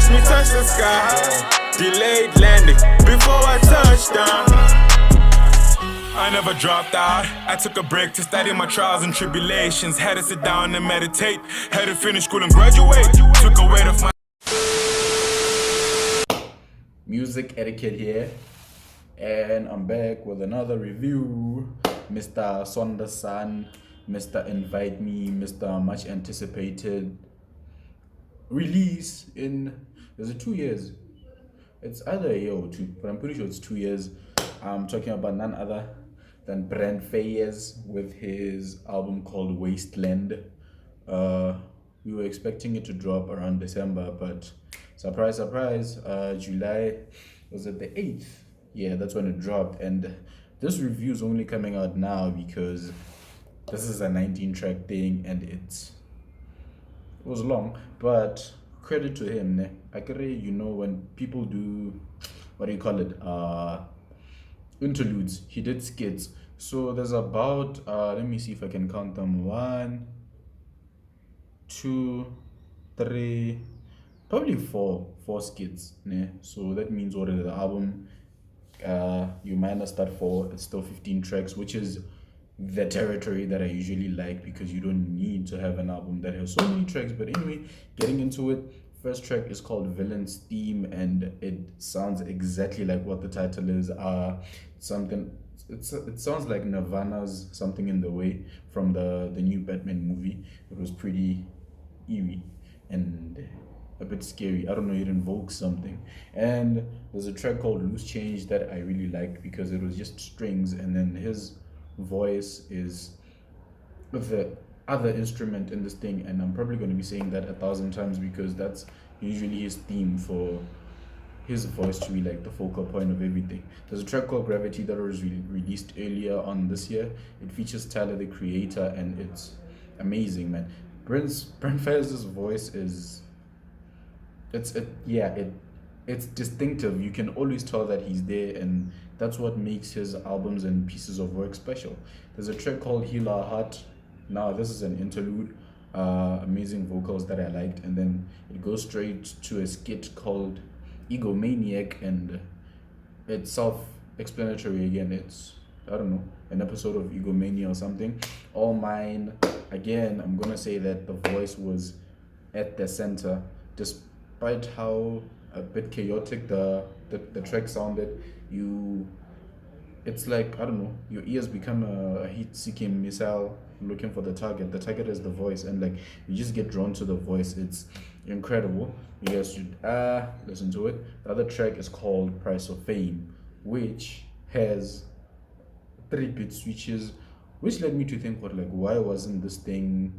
watch me touch the sky. Delayed landing before I touched down. I never dropped out. I took a break to study my trials and tribulations. Had to sit down and meditate. Had to finish school and graduate. Took a weight off my music etiquette here, and I'm back with another review. Mr. Sondersan, Mr. Invite Me, Mr. Much Anticipated release in, is it 2 years? It's either a year or two, but I'm pretty sure it's 2 years. I'm talking about none other than Brent Faiyaz with his album called Wasteland. We were expecting it to drop around December, but surprise, surprise, July, was it the 8th? Yeah, that's when it dropped. And this review is only coming out now because this is a 19-track thing and it was long, but credit to him. Ne? You know, when people do, what do you call it? Interludes. He did skits. So there's about, let me see if I can count them. 1, 2, 3, probably four skits. Ne? So that means already the album, you minus that 4, it's still 15 tracks, which is the territory that I usually like because you don't need to have an album that has so many tracks. But anyway, getting into it, first track is called Villain's Theme, and it sounds exactly like what the title is. It sounds like Nirvana's Something in the Way from the new Batman movie. It was pretty eerie and a bit scary. I don't know, it invokes something. And there's a track called Loose Change that I really liked because it was just strings, and then his voice is with the other instrument in this thing, and I'm probably going to be saying that 1,000 times because that's usually his theme, for his voice to be like the focal point of everything. There's a track called Gravity that was released earlier on this year. It features Tyler the Creator, and it's amazing, man. Brent Faiyaz's voice is it's distinctive. You can always tell that he's there, and that's what makes his albums and pieces of work special. There's a track called Heal Our Heart. Now this is an interlude, amazing vocals that I liked, and then it goes straight to a skit called Egomaniac, and it's self-explanatory again. It's, I don't know, an episode of Egomania or something. All Mine, again, I'm gonna say that the voice was at the center, despite how a bit chaotic the track sounded. It's like, I don't know, your ears become a heat-seeking missile looking for the target. The target is the voice, and like you just get drawn to the voice. It's incredible. You guys should listen to it. The other track is called Price of Fame, which has 3-bit switches, which led me to think, why wasn't this thing,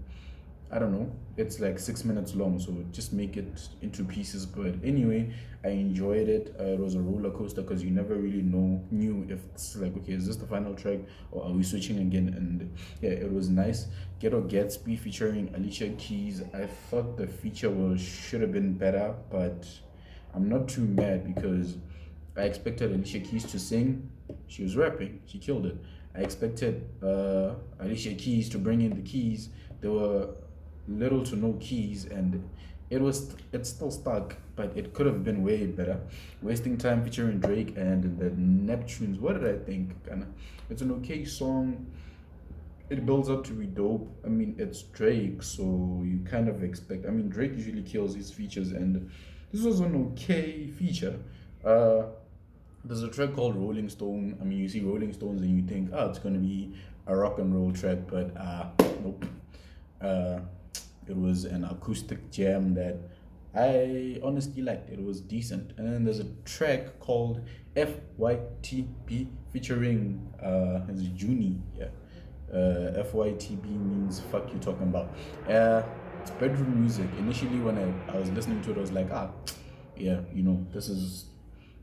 I don't know, it's like 6 minutes long, so just make it into pieces. But anyway, I enjoyed it. It was a roller coaster because you never really knew if it's like, okay, is this the final track or are we switching again? And yeah, it was nice. Ghetto Gatsby featuring Alicia Keys. I thought the feature should have been better, but I'm not too mad because I expected Alicia Keys to sing. She was rapping. She killed it. I expected Alicia Keys to bring in the keys. There were little to no keys, and it's still stuck, but it could have been way better. Wasting Time featuring Drake and the Neptunes. What did I think? It's an okay song. It builds up to be dope. I mean, it's Drake, so you kind of expect. I mean, Drake usually kills his features, and this was an okay feature. There's a track called Rolling Stone. I mean, you see Rolling Stones and you think, it's gonna be a rock and roll track, but nope. It was an acoustic jam that I honestly liked. It was decent. And then there's a track called FYTB featuring it's Junie. Yeah. FYTB means fuck you talking about. It's bedroom music. Initially when I was listening to it, I was like, yeah, you know, this is,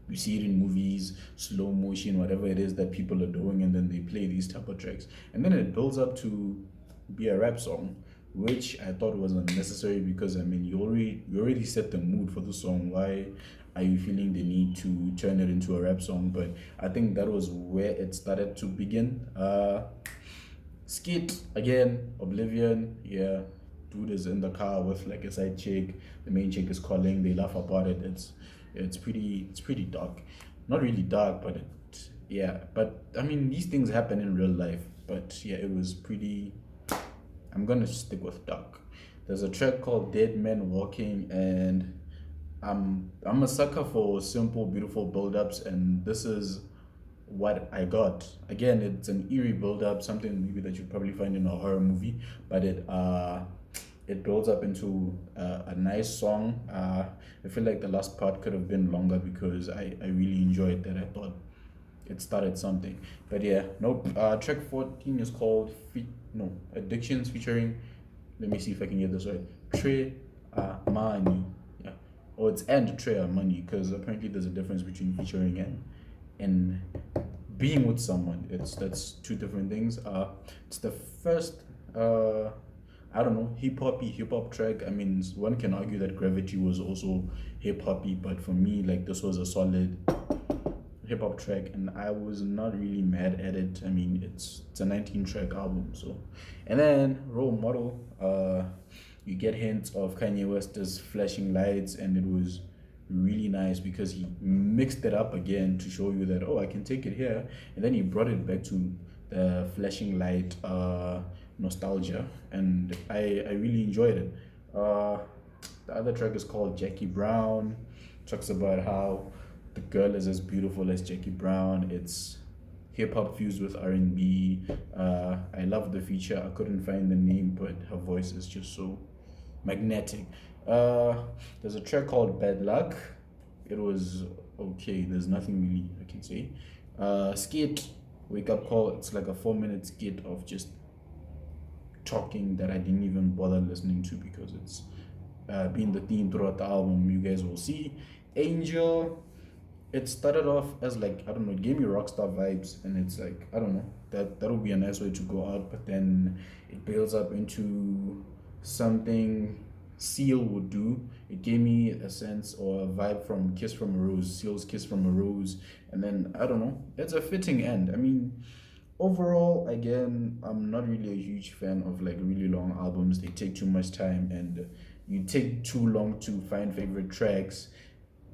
you see it in movies, slow motion, whatever it is that people are doing, and then they play these type of tracks. And then it builds up to be a rap song, which I thought was unnecessary because, I mean, you already set the mood for the song. Why are you feeling the need to turn it into a rap song? But I think that was where it started to begin. Skit, again, Oblivion, yeah. dude is in the car with like a side chick. The main chick is calling. They laugh about it. It's pretty dark. Not really dark, but yeah. But I mean, these things happen in real life. But yeah, it was pretty. I'm gonna stick with dark. There's a track called Dead Men Walking, and I'm a sucker for simple, beautiful build-ups, and this is what I got. Again, it's an eerie build-up, something maybe that you'd probably find in a horror movie, but it builds up into a nice song. I feel like the last part could have been longer because I really enjoyed that. I thought it started something. But yeah, nope. Track 14 is called Addictions featuring, let me see if I can get this right, Trey Mani. Yeah. Or it's and Trey Mani, because apparently there's a difference between featuring and being with someone. That's two different things. It's the first I don't know, hip hop track. I mean, one can argue that Gravity was also hip hoppy, but for me, like, this was a solid hip hop track, and I was not really mad at it. I mean, it's a 19 track album, so. And then Role Model, you get hints of Kanye West's Flashing Lights, and it was really nice because he mixed it up again to show you that, oh, I can take it here, and then he brought it back to the Flashing Light nostalgia, and I really enjoyed it. The other track is called Jackie Brown. Talks about how the girl is as beautiful as Jackie Brown. It's hip hop fused with R&B. I love the feature. I couldn't find the name, but her voice is just so magnetic. There's a track called Bad Luck. It was okay. There's nothing really I can say. Skit, Wake Up Call. It's like a 4-minute skit of just talking that I didn't even bother listening to because it's been the theme throughout the album. You guys will see. Angel, it started off as like, I don't know, it gave me rockstar vibes, and it's like, I don't know, that would be a nice way to go out, but then it builds up into something Seal would do. It gave me a sense or a vibe from Kiss from a Rose, Seal's Kiss from a Rose, and then, I don't know, it's a fitting end. I mean, overall, again, I'm not really a huge fan of like really long albums. They take too much time, and you take too long to find favorite tracks,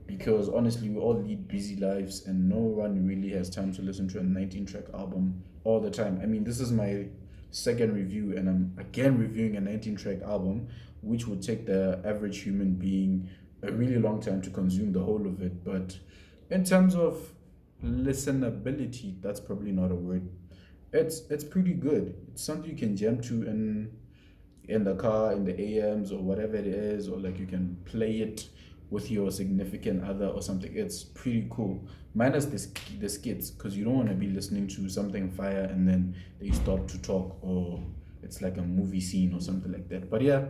because honestly, we all lead busy lives, and no one really has time to listen to a 19-track album all the time. I mean, this is my second review, and I'm again reviewing a 19-track album, which would take the average human being a really long time to consume the whole of it. But in terms of listenability, that's probably not a word. It's pretty good. It's something you can jam to in the car, in the AMs, or whatever it is, or like you can play it with your significant other or something. It's pretty cool. Minus the skits, because you don't want to be listening to something fire and then they start to talk, or it's like a movie scene or something like that. But yeah,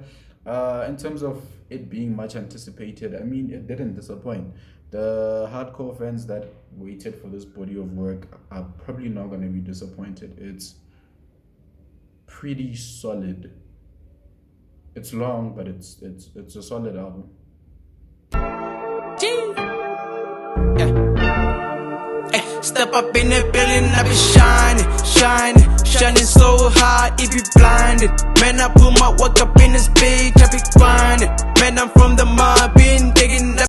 in terms of it being much anticipated, I mean, it didn't disappoint. The hardcore fans that waited for this body of work are probably not going to be disappointed. It's pretty solid. It's long, but it's a solid album. Step up in the building, I be shining so hard, it be blinded. Man, I put my work up in this bitch, I be grinding. Man, I'm from the mob, been digging up.